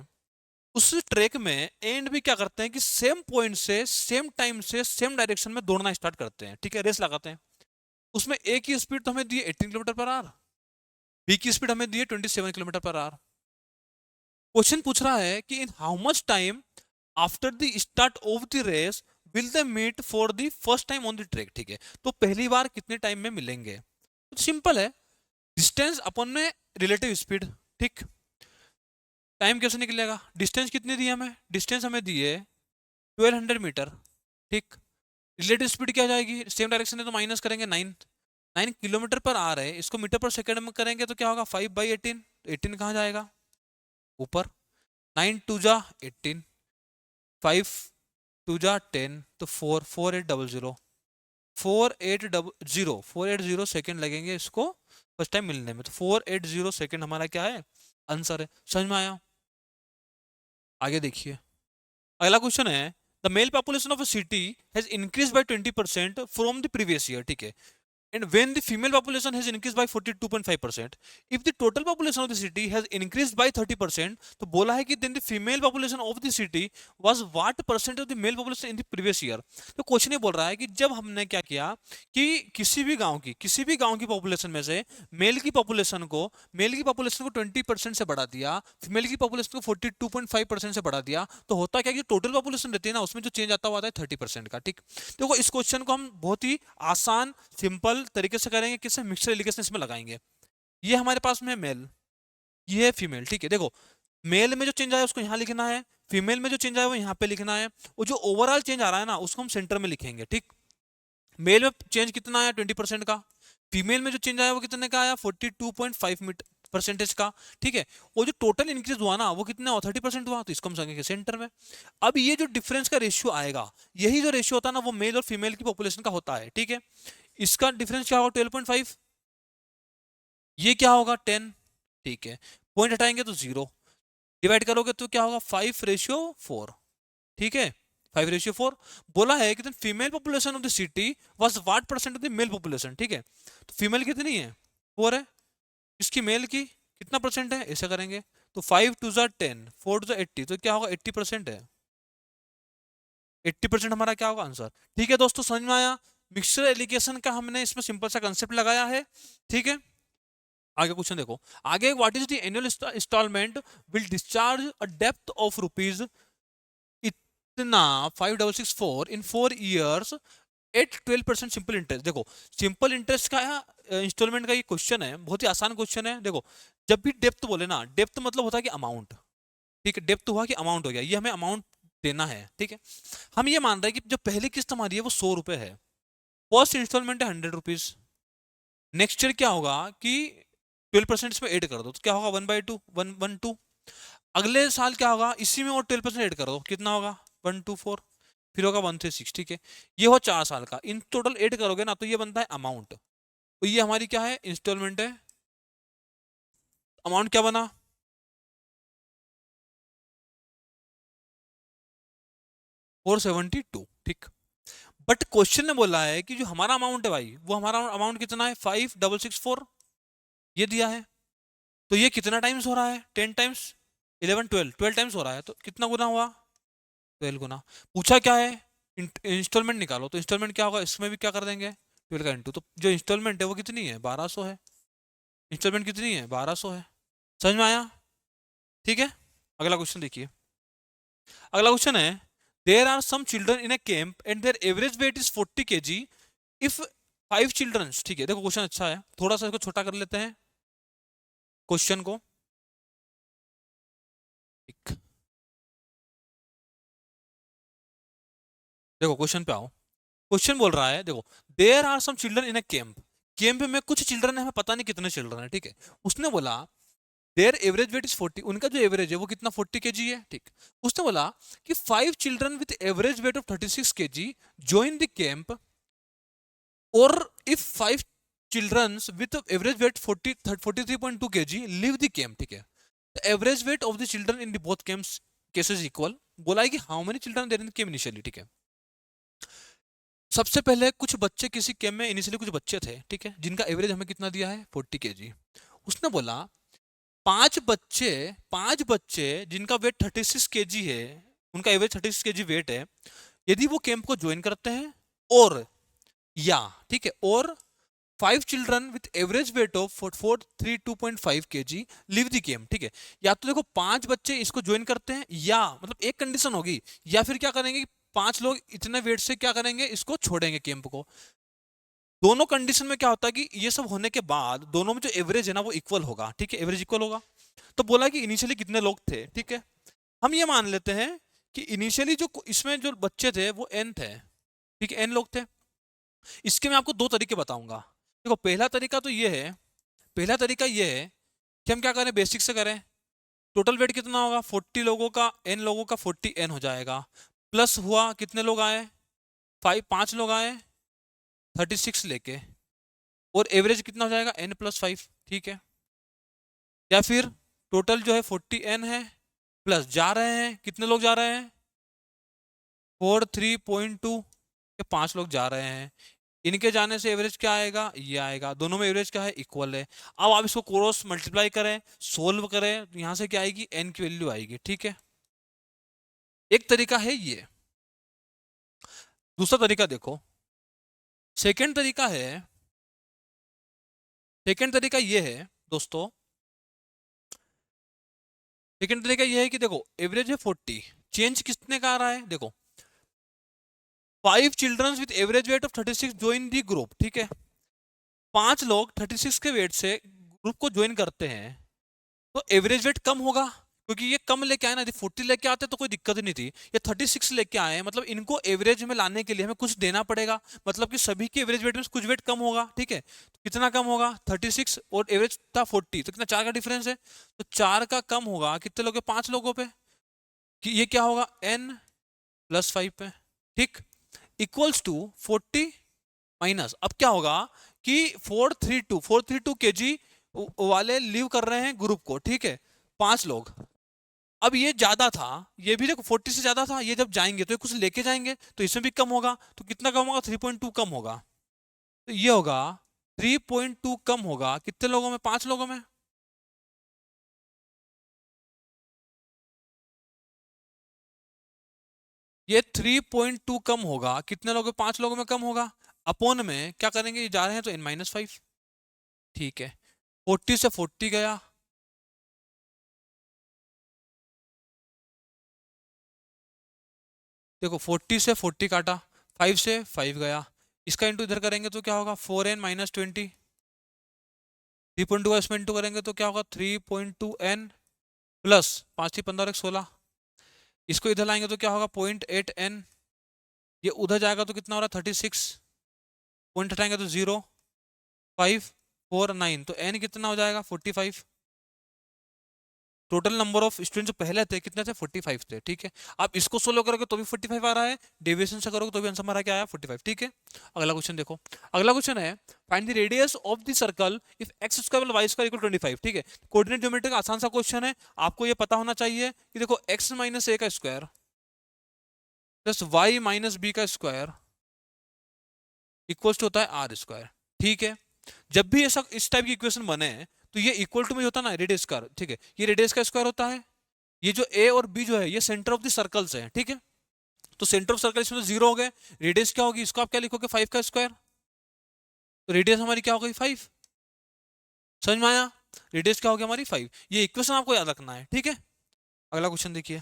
उस ट्रैक में एंड भी क्या करते हैं कि सेम पॉइंट से सेम टाइम से सेम डायरेक्शन में दौड़ना स्टार्ट करते हैं, ठीक है, रेस लगाते हैं। उसमें ए की स्पीड तो हमें दी है 18 किलोमीटर पर आवर, बी की स्पीड हमें दी है 27 किलोमीटर पर आवर। क्वेश्चन पूछ रहा है कि in how much time after the start of the race will they meet for the first time on the track, ठीक है। तो पहली बार कितने टाइम में मिलेंगे, तो सिंपल है, डिस्टेंस अपन में रिलेटिव स्पीड, ठीक। टाइम कैसे निकलेगा, डिस्टेंस कितनी दी है हमें, डिस्टेंस हमें दी है 1200 मीटर, ठीक। रिलेटिव स्पीड क्या जाएगी, सेम डायरेक्शन है तो माइनस करेंगे 9 किलोमीटर पर आ रहे हैं, इसको मीटर पर सेकंड में करेंगे तो क्या होगा 5/18, 18 कहाँ जाएगा ऊपर, 9 2 जा 18, 5 2 जा 10, तो 4800, 4800 सेकेंड लगेंगे इसको फर्स्ट टाइम मिलने में, तो 480 सेकेंड हमारा क्या है आंसर है। समझ में आया, आगे देखिए। अगला क्वेश्चन है the mail population of a city has increase by 20% from the previous year, ठीक है, and when the female population has increased by 42.5%, if the total population of the city has increased by 30%, तो बोला है कि then the female population of the city was what percent of the male population in the previous year। तो क्वेश्चन ये बोल रहा है कि जब हमने क्या किया कि किसी भी गांव की पॉपुलेशन में से मेल की पॉपुलेशन को 20% से बढ़ा दिया, फीमेल की पॉपुलेशन को 42.5% से बढ़ा दिया, तो होता क्या कि टोटल पॉपुलेशन रहती है ना उसमें जो चेंज आता हुआ आता है 30% का, ठीक। देखो इस क्वेश्चन को हम बहुत ही आसान सिंपल तरीके से करेंगे, किससे मिक्सर एलिगेशन इसमें लगाएंगे। ये हमारे पास में है मेल, ये है फीमेल, ठीक है। देखो मेल में जो चेंज आया उसको यहाँ लिखना है, फीमेल में जो चेंज आया वो यहाँ पे लिखना है, और जो ओवरऑल चेंज आ रहा है ना उसको हम सेंटर में लिखेंगे, ठीक। मेल में चेंज कितना आया 20% का, फीमेल में जो चेंज आया वो कितने का आया 42.5 परसेंटेज का, ठीक है। वो जो टोटल इंक्रीज हुआ ना वो कितना हुआ 30% हुआ, तो इसको हम समझेंगे सेंटर में। अब ये जो डिफरेंस का रेशियो आएगा, यही जो रेशियो होता है ना वो मेल और फीमेल की पॉपुलेशन का होता है, ठीक है। इसका डिफरेंस क्या होगा 12.5, ये क्या होगा 10, ठीक है। पॉइंट हटाएंगे तो 0, डिवाइड करोगे तो क्या होगा 5:4, ठीक है, 5:4। बोला है कि female population of the city was what percent of the mail population, ठीक है। तो फीमेल कितनी है 4 है, इसकी मेल की कितना परसेंट है, ऐसा करेंगे तो 5 2 जा 10, 4 2 जा 80, तो क्या होगा 80% है, 80% हमारा क्या होगा आंसर, ठीक है। दोस्तों समझ में आया, मिक्सचर एलिगेशन का हमने इसमें सिंपल सा कंसेप्ट लगाया है, ठीक है। आगे क्वेश्चन देखो, आगे what is the annual instalment will discharge a डेप्थ ऑफ रुपीज इतना 5664 in 4 years at 12% simple interest. देखो सिंपल इंटरेस्ट का इंस्टॉलमेंट का ये क्वेश्चन है, बहुत ही आसान क्वेश्चन है। देखो जब भी डेप्थ बोले ना, डेप्थ मतलब होता है कि अमाउंट, ठीक है, डेप्थ हुआ कि अमाउंट हो गया, ये हमें अमाउंट देना है, ठीक है। हम ये मान रहे हैं कि जो पहली किस्त हमारी है वो 100 रुपए है, फर्स्ट इंस्टॉलमेंट है 100 रुपीज, नेक्स्ट ईयर क्या होगा कि 12% इसमें ऐड कर दो तो क्या होगा 1/2, 112। अगले साल क्या होगा इसी में और 12% ऐड कर दो, कितना होगा 124, फिर होगा 136, ठीक है। ये हो 4 साल का, इन टोटल ऐड करोगे ना तो ये बनता है अमाउंट, तो ये हमारी क्या है इंस्टॉलमेंट है। अमाउंट क्या बना 472, ठीक। बट क्वेश्चन ने बोला है कि जो हमारा अमाउंट है भाई वो हमारा अमाउंट कितना है 5664, ये दिया है। तो ये कितना टाइम्स हो रहा है 10 टाइम्स 11 12 टाइम्स हो रहा है, तो कितना गुना हुआ 12 गुना। पूछा क्या है इंस्टॉलमेंट निकालो, तो इंस्टॉलमेंट क्या होगा इसमें भी क्या कर देंगे 12 का इंटू, तो जो इंस्टॉलमेंट है वो कितनी है 1200 है, इंस्टॉलमेंट कितनी है 1200 है। समझ में आया, ठीक है। अगला क्वेश्चन देखिए, अगला क्वेश्चन है there are some children in a camp and their average weight is 40 kg if 5 children, ठीक है। देखो क्वेश्चन अच्छा है, थोड़ा सा इसको छोटा कर लेते हैं क्वेश्चन को, ठीक। देखो क्वेश्चन पे आओ, क्वेश्चन बोल रहा है देखो there are some children in a camp, camp में कुछ चिल्ड्रन है, हमें पता नहीं कितने चिल्ड्रन है, ठीक है। उसने बोला देयर एवरेज वेट इज 40, उनका जो एवरेज है वो कितना 40 kg है, ठीक। उसने बोला कि 5 children with average weight of 36 kg join the camp, or if 5 children with average weight 43.2 kg leave the camp, ठीक है। the average weight of the children in the both camps cases equal, बोला है कि how many children there in the camp initially, ठीक है। सबसे पहले कुछ बच्चे किसी कैंप में इनिशियली कुछ बच्चे थे, ठीक है, जिनका एवरेज हमें कितना दिया है 40 kg। उसने बोला पांच बच्चे जिनका वेट 36 kg है, उनका एवरेज 36 kg वेट है, यदि वो कैंप को ज्वाइन करते हैं, और या ठीक है, और 5 children with average weight of 432.5 kg live the camp, ठीक है। या तो देखो 5 बच्चे इसको ज्वाइन करते हैं, या मतलब एक कंडीशन होगी, या फिर क्या करेंगे, 5 लोग इतने वेट से क्या करेंगे, इसको छोड़ेंगे कैंप को। दोनों कंडीशन में क्या होता है कि ये सब होने के बाद दोनों में जो एवरेज है ना वो इक्वल होगा, ठीक है, एवरेज इक्वल होगा। तो बोला कि इनिशियली कितने लोग थे, ठीक है, हम ये मान लेते हैं कि इनिशियली जो इसमें जो बच्चे थे वो n थे, ठीक है, n लोग थे। इसके मैं आपको दो तरीके बताऊंगा। देखो पहला तरीका तो ये है, पहला तरीका ये है कि हम क्या करें, बेसिक से करें। टोटल वेट कितना होगा, 40 लोगों का, n लोगों का 40n हो जाएगा, प्लस हुआ कितने लोग आए, 5 लोग आए 36 लेके, और एवरेज कितना हो जाएगा n+5, ठीक है। या फिर टोटल जो है 40n है, प्लस जा रहे हैं कितने लोग जा रहे हैं, 43.2 के 5 लोग जा रहे हैं, इनके जाने से एवरेज क्या आएगा, ये आएगा, दोनों में एवरेज क्या है, इक्वल है। अब आप इसको क्रॉस मल्टीप्लाई करें, सोल्व करें, तो यहां से क्या आएगी, n की वैल्यू आएगी, ठीक है। एक तरीका है ये। दूसरा तरीका देखो, सेकेंड तरीका है, सेकेंड तरीका ये है दोस्तों, सेकेंड तरीका ये है कि देखो एवरेज है 40, चेंज कितने का आ रहा है, देखो 5 children with average weight of 36 join the group, ठीक है। 5 लोग 36 के वेट से ग्रुप को ज्वाइन करते हैं, तो एवरेज वेट कम होगा, क्योंकि ये कम लेके आए ना, यदि 40 लेके आते तो कोई दिक्कत ही नहीं थी, ये 36 लेके आए हैं, मतलब इनको एवरेज में लाने के लिए हमें कुछ देना पड़ेगा, मतलब कि सभी के एवरेज वेट में कुछ वेट कम होगा, ठीक है। तो कितना कम होगा, 36, और एवरेज था 40, तो कितना 4 का डिफरेंस है, तो 4 का कम होगा कितने लोग, 5 लोगों पे, कि ये क्या होगा n+5 पे, ठीक, इक्वल्स टू 40 माइनस, अब क्या होगा कि 432 kg वाले लीव कर रहे हैं ग्रुप को, ठीक है, 5 लोग। अब ये ज्यादा था, ये भी देखो 40 से ज्यादा था, ये जब जाएंगे तो ये कुछ लेके जाएंगे, तो इसमें भी कम होगा, तो कितना कम होगा, 3.2 कम होगा, तो ये होगा 3.2 कम होगा कितने लोगों में, 5 लोगों में। ये 3.2 कम होगा कितने लोगों में, 5 लोगों में कम होगा, अपॉन में क्या करेंगे, ये जा रहे हैं तो n-5, ठीक है। 40 से 40 गया, देखो 40 से 40 काटा, 5 से 5 गया, इसका इंटू इधर करेंगे तो क्या होगा, 4n-20, 3.2 का इसमें इंटू करेंगे तो क्या होगा, 3.2n प्लस 5×3 = 15, 16, इसको इधर लाएंगे तो क्या होगा, 0.8n, ये उधर जाएगा तो कितना हो रहा है, 36, पॉइंट हटाएंगे तो 0, 5, 4, 9, तो n कितना हो जाएगा, 45। टोटल नंबर ऑफ स्टूडेंट जो पहले थे कितने थे, 45 थे, ठीक है। आप इसको सोल्व करोगे तो भी 45 आ रहा है, डेविएशन से करोगे तो भी आंसर हमारा क्या आया, 45, ठीक है। अगला क्वेश्चन देखो, अगला क्वेश्चन है find the radius of the circle if x² + y² = 25, ठीक है। कोऑर्डिनेट ज्योमेट्री का आसान सा क्वेश्चन है, आपको ये पता होना चाहिए कि देखो x - a का स्क्वायर प्लस y - b का स्क्वायर इक्वल्स टू होता है r², ठीक है। जब भी ऐसा इस टाइप की इक्वेशन बने तो ये इक्वल टू में होता है ना रेडियस का, ठीक है, ये रेडियस का स्क्वायर होता है, ये जो a और b जो है ये सेंटर ऑफ द सर्कल्स है, ठीक है। तो सेंटर ऑफ सर्कल इसमें तो 0 हो गए, रेडियस क्या होगी, इसको आप क्या लिखोगे, 5 का स्क्वायर, तो रेडियस हमारी क्या हो गई, 5, समझ में आया, रेडियस क्या हो गया हमारी 5, ये इक्वेशन आपको याद रखना है, ठीक है। अगला क्वेश्चन देखिए,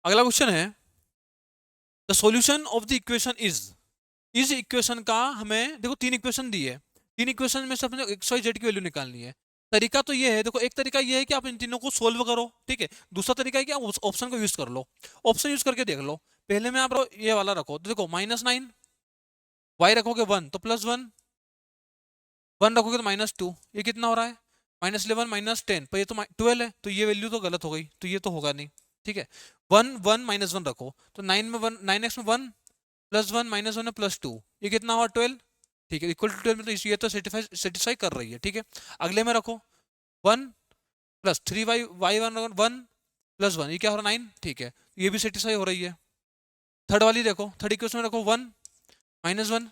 अगला क्वेश्चन है the solution of the equation इस इक्वेशन का हमें देखो 3 इक्वेशन दी है, 3 इक्वेशन में से अपने एक्स वाई जेड की वैल्यू निकालनी है। तरीका तो ये है, देखो एक तरीका ये है कि आप इन तीनों को सोल्व करो, ठीक है। दूसरा तरीका है कि आप ऑप्शन को यूज कर लो, ऑप्शन यूज करके देख लो। पहले में आप ये वाला रखो, तो देखो -9, वाई रखोगे 1 तो +1, 1 रखोगे तो -2, ये कितना हो रहा है, -11 -10, पर ये तो 12 है, तो ये वैल्यू तो गलत हो गई, तो ये तो होगा नहीं, ठीक है। 1 1 -1 रखो, तो 9x में 1 +1 -1 है +2, ये कितना हुआ 12, ठीक है, इक्वल टू 12 में तो ये तो सेटिस्फाई कर रही है, ठीक है। अगले में रखो 1 + 3y y1 1 +1, ये क्या हो रहा है 9, ठीक है, ये भी सेटिस्फाई हो रही है। थर्ड वाली देखो, थर्ड इक्वेशन में रखो 1 -1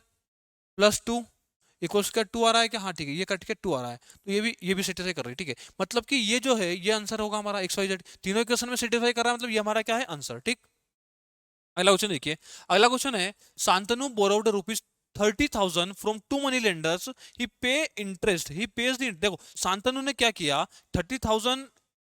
+2, इक्वल्स का 2 आ रहा है क्या? हाँ ठीक है, ये कट के 2 आ रहा है, तो ये भी सेटिस्फाई कर रही है। ठीक है, मतलब कि ये जो है ये आंसर होगा हमारा XYZ, तीनों इक्वेशन में सेटिस्फाई कर रहा है, मतलब ये हमारा क्या है? आंसर। ठीक, अगला क्वेश्चन देखिए। अगला क्वेश्चन है, Shantanu borrowed rupees 30,000 from two money lenders, he pay interest, he page the. देखो शांतनु ने क्या किया, 30,000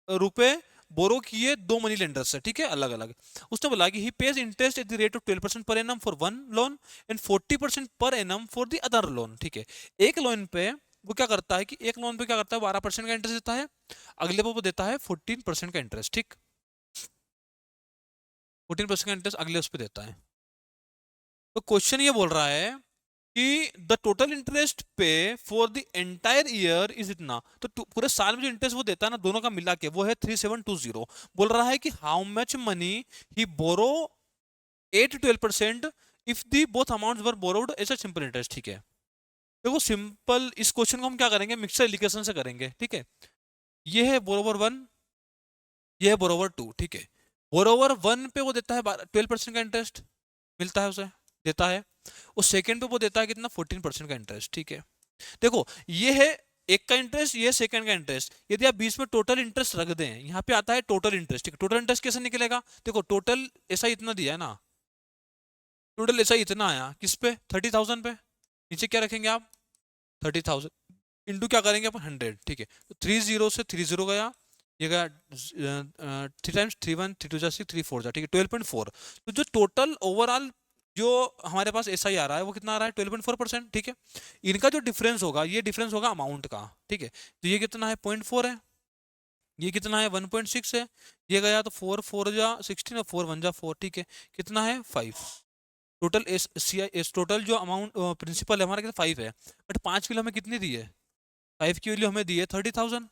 रुपए बोरो किए दो मनी लेंडर्स से, ठीक है, अलग अलग। उसने बोला कि he pays interest at the rate of 12% per annum for one loan and 40% per annum for the other loan. ठीक है, एक लोन पे वो क्या करता है कि एक लोन पे क्या करता है, 12% का इंटरेस्ट देता है, अगले पे वो देता है 14% का इंटरेस्ट। ठीक, 14% का इंटरेस्ट अगले उस पर देता है। तो क्वेश्चन ये बोल रहा है कि द टोटल इंटरेस्ट पे for the entire year is इतना, तो पूरे साल में जो इंटरेस्ट वो देता है ना दोनों का मिला के, वो है 3720। बोल रहा है कि how much money he borrow 8 to 12% if the both amounts were borrowed as a simple interest. ठीक है, देखो सिंपल इस क्वेश्चन को हम क्या करेंगे, मिक्सर एलिगेशन से करेंगे। ठीक है, ये है बोरोवर 1, ये है बोरोवर 2। ठीक है, बोरोवर 1 पे वो देता है 12% का इंटरेस्ट मिलता है उसे, देता है। और सेकंड पे वो देता है कितना, 14% का इंटरेस्ट। ठीक है, देखो ये है एक का इंटरेस्ट, ये सेकंड का इंटरेस्ट, यदि आप बीच में टोटल इंटरेस्ट रख दें, यहाँ पे आता है टोटल इंटरेस्ट। ठीक है, टोटल इंटरेस्ट कैसे निकलेगा, देखो टोटल ऐसा इतना दिया है ना, टोटल ऐसा इतना आया किस पे, 30,000 पे, नीचे क्या रखेंगे आप, 30,000 इंटू क्या करेंगे अपन, 100। ठीक है, तो 30 से 30 गया, ये गया 3 टाइम्स 3 1 3 2 जा 6 3 4 जा, ठीक है 12.4। तो जो टोटल ओवरऑल जो हमारे पास ऐसा ही आ रहा है वो कितना आ रहा है, 12.4%। ठीक है, इनका जो डिफरेंस होगा ये डिफरेंस होगा अमाउंट का। ठीक है, तो ये कितना है, 0.4 है, ये कितना है 1.6 है, ये गया तो 4 4 जा 16 और 4 1 जा 4। ठीक है, कितना है 5। टोटल एस टोटल जो अमाउंट प्रिंसिपल है हमारा कितना 5 है, बट 5 किलो हमें कितनी दी है, 5 की वैल्यू हमें दी है 30,000,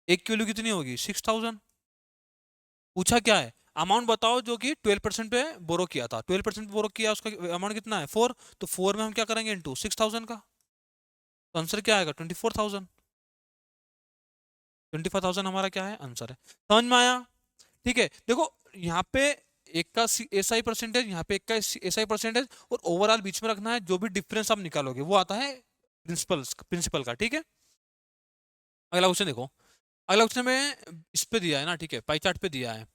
एक की वैल्यू कितनी होगी 6,000। पूछा क्या है, अमाउंट बताओ जो कि 12% पे बोरो किया था, 12% बोरो किया, उसका अमाउंट कितना है 4, तो 4 में हम क्या करेंगे इंटू 6,000 का, तो आंसर क्या आएगा 24,000। 25,000 हमारा क्या है, आंसर है। समझ में आया? ठीक है, देखो यहाँ पे एक का एसआई परसेंटेज, यहाँ पे एक का एसआई परसेंटेज, और ओवरऑल बीच में रखना है, जो भी डिफरेंस आप निकालोगे वो आता है प्रिंसिपल का। ठीक है, अगला क्वेश्चन देखो। अगला क्वेश्चन में इस पे दिया है ना, ठीक है, पाई चार्ट पे दिया है,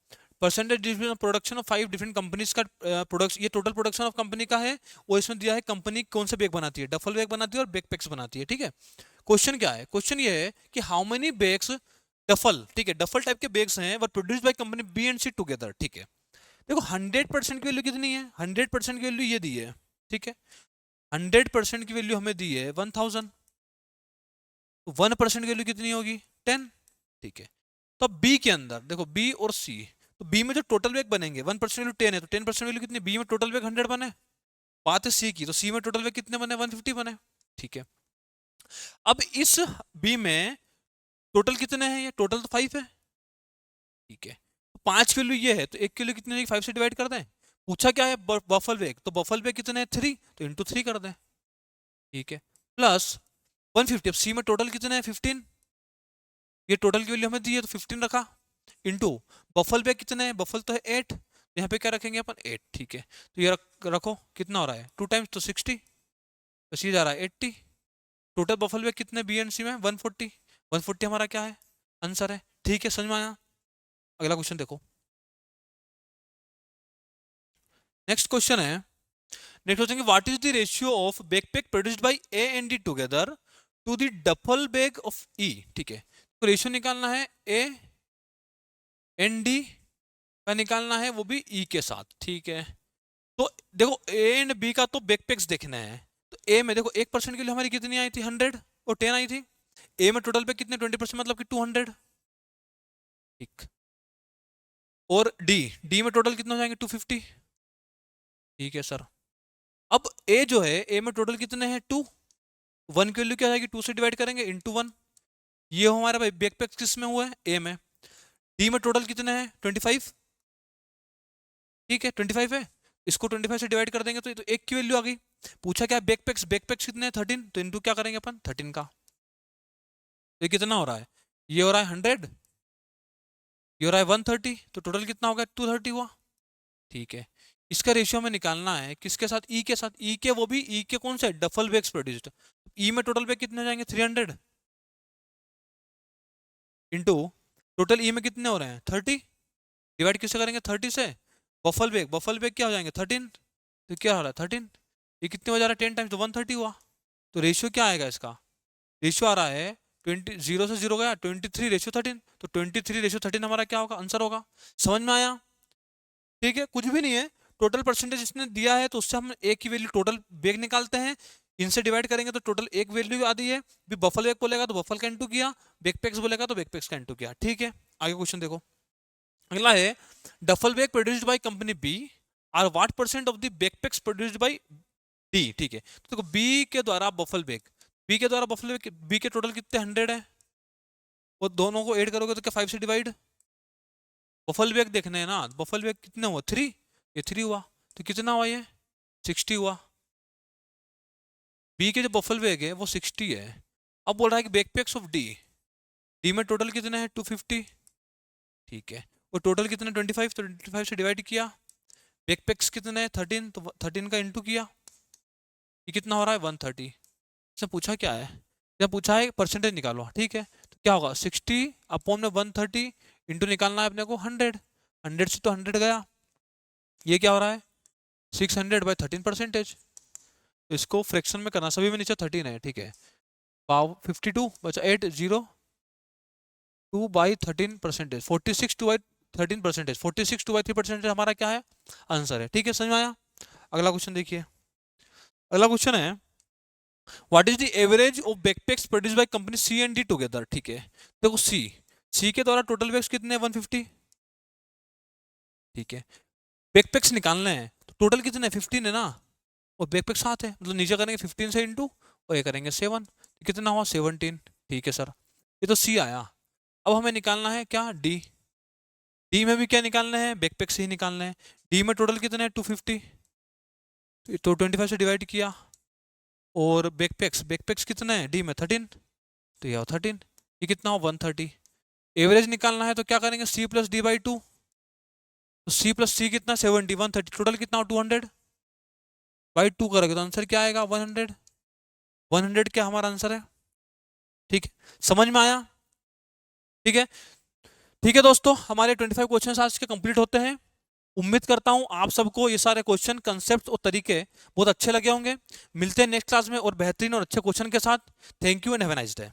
percentage difference production of 5 different companies का प्रोडक्शन, ये टोटल प्रोडक्शन ऑफ कंपनी का है, और इसमें दिया है कंपनी कौन से बैग बनाती है, डफल बैग बनाती है और बैकपैक्स बनाती है। ठीक है, क्वेश्चन क्या है, क्वेश्चन ये है कि हाउ मेनी बैग्स डफल, ठीक है, डफल टाइप के बैग्स हैं were produced by company B and C together. ठीक है, देखो 100% की वैल्यू कितनी है, 100% की वैल्यू ये दी है। ठीक है, 100% की वैल्यू हमें दी है 1000, 1% की वैल्यू कितनी होगी 10। ठीक है, तो अब बी के अंदर देखो, बी और सी, तो बी में जो टोटल वेग बनेंगे 1% वैल्यू 10 है, तो 10% वैल्यू कितनी, बी में टोटल वेग 100 बने, बात है सी की, तो सी में टोटल वेग कितने बने 150 बने। ठीक है, अब इस बी में टोटल कितने हैं, ये टोटल तो 5 है। ठीक है, तो 5 की वैल्यू ये है, तो एक की वैल्यू कितनी है, 5 से डिवाइड कर दें। पूछा क्या है, बफल वेग, तो बफल वेग कितने हैं 3, तो इंटू 3 कर दें। ठीक है, प्लस 150, अब सी में टोटल कितने हैं 15, ये टोटल की वैल्यू हमें दी है तो 15 रखा, इंटू बफल पे कितने हैं, बफल तो है 8, यहाँ पे क्या रखेंगे अपन 8। ठीक है, तो ये रखो, कितना हो रहा है 2 टाइम्स तो 60, तो सी जा रहा है 80। टोटल बफल पे कितने बी एंड सी में 140, 140 हमारा क्या है, आंसर है। ठीक है, समझ में आया? अगला क्वेश्चन देखो। नेक्स्ट क्वेश्चन है, next question what is the ratio of backpack produced by A and D together to the duffel bag of E. ठीक है, तो रेशियो निकालना है ए एन डी का, निकालना है वो भी ई के साथ। ठीक है, तो देखो ए एंड बी का तो बैकपैक्स देखना है, तो ए में देखो 1% के लिए हमारी कितनी आई थी 100 और 10 आई थी, ए में टोटल पे कितने 20% मतलब कि 200। ठीक, और डी, डी में टोटल कितने हो जाएंगे 250। ठीक है सर, अब ए जो है, ए में टोटल कितने हैं 2, 1 की वैल्यू क्या आएगी 2 से डिवाइड करेंगे इंटू 1, ये हो हमारा भाई बैकपैक्स किस में हुआ है, ए में। डी में टोटल कितने हैं 25। ठीक है 25 है, इसको 25 से डिवाइड कर देंगे तो एक की वैल्यू आ गई। पूछा क्या बैकपैक्स, बैकपैक्स कितने हैं 13, तो इनटू क्या करेंगे अपन 13 का, तो ये कितना हो रहा है, ये हो रहा है 100, ये हो रहा है 130, तो टोटल कितना होगा 230 हुआ। ठीक है, इसका रेशियो हमें निकालना है किसके साथ, ई के साथ। ई के, वो भी ई के कौन से, डफल बैग्स प्रोड्यूस्ड। ई में टोटल बैग कितने हो जाएंगे 300 इंटू टोटल ई में कितने हो रहे हैं 30, डिवाइड किससे करेंगे 30 से, बफल बैग। बफल बैग क्या हो जाएंगे 13, तो क्या हो रहा है 13, ये कितने हो जा रहा है 10 टाइम्स तो 130 हुआ। तो रेशियो क्या आएगा इसका, रेशियो आ रहा है 20, 0 से 0 गया 23 रेशियो 13, तो 23 रेशियो 13 हमारा क्या होगा, आंसर होगा। समझ में आया? ठीक है, कुछ भी नहीं है, टोटल परसेंटेज इसने दिया है तो उससे हम एक ही वैल्यू टोटल बैग निकालते हैं, इनसे डिवाइड करेंगे तो टोटल एक वैल्यू आती है। भी बफल बैग बोलेगा तो बफल का इंटू किया, बैकपैक्स बोलेगा तो बैकपैक्स का इंटू किया। ठीक है, आगे क्वेश्चन देखो। अगला है duffel bag produced by company B are what percent of the backpacks produced by D. ठीक है, तो देखो बी के द्वारा बफल बैग, बी के द्वारा बफल बैग, बी के टोटल कितने 100 है, वो दोनों को ऐड करोगे तो क्या 5 से डिवाइड, बफल बैग देखने हैं ना, बफल बैग कितने हुआ 3, ये 3 हुआ, तो कितना हुआ ये 60 हुआ। बी के जो बफल बैग है वो 60 है। अब बोल रहा है कि बैकपैक्स ऑफ डी, डी में टोटल कितने हैं 250। ठीक है, और टोटल कितने 25, तो 25 से डिवाइड किया, बैकपैक्स कितने हैं 13, तो 13 का इंटू किया, ये कितना हो रहा है 130। इसने पूछा क्या है, जब पूछा है परसेंटेज निकालो। ठीक है, तो क्या होगा 60 अपॉन में 130 इंटू निकालना है अपने को 100, 100 से तो 100 गया, ये क्या हो रहा है 600 बाई 13%। इसको फ्रैक्शन में करना, सभी में नीचे 13 है। ठीक है, पाव 52 बचा 8, 0 2 बाई 13%, 46 2 बाई 13%, 46 2 बाई 3% हमारा क्या है आंसर है। ठीक है, समझ में आया? अगला क्वेश्चन देखिए। अगला क्वेश्चन है what is the average of backpacks produced by company C and D together. ठीक है, देखो सी के द्वारा टोटल बैग्स कितने हैं 150। ठीक है, बैकपैक्स निकालने हैं तो टोटल कितने हैं 15 है ना, और बैकपैक 7 है, मतलब नीचे करेंगे 15 से इंटू और ये करेंगे 7, कितना हुआ 17। ठीक है सर, ये तो सी आया। अब हमें निकालना है क्या डी, डी में भी क्या निकालना है बैकपैक से ही निकालना है। डी में टोटल कितने हैं 250, तो 25 से डिवाइड किया, और बैकपैक्स कितने हैं डी में 13, तो यह 13, ये कितना हो 130। एवरेज निकालना है तो क्या करेंगे सी प्लस डी बाई 2, तो सी प्लस सी कितना 70, 130, टोटल कितना हो 200 बाई 2 करोगे तो आंसर क्या आएगा 100, 100 क्या हमारा आंसर है। ठीक है, समझ में आया? ठीक है, ठीक है दोस्तों, हमारे 25 क्वेश्चन आज के कंप्लीट होते हैं। उम्मीद करता हूं आप सबको ये सारे क्वेश्चन, कंसेप्ट और तरीके बहुत अच्छे लगे होंगे। मिलते हैं नेक्स्ट क्लास में और बेहतरीन और अच्छे क्वेश्चन के साथ। Thank you and have a nice day.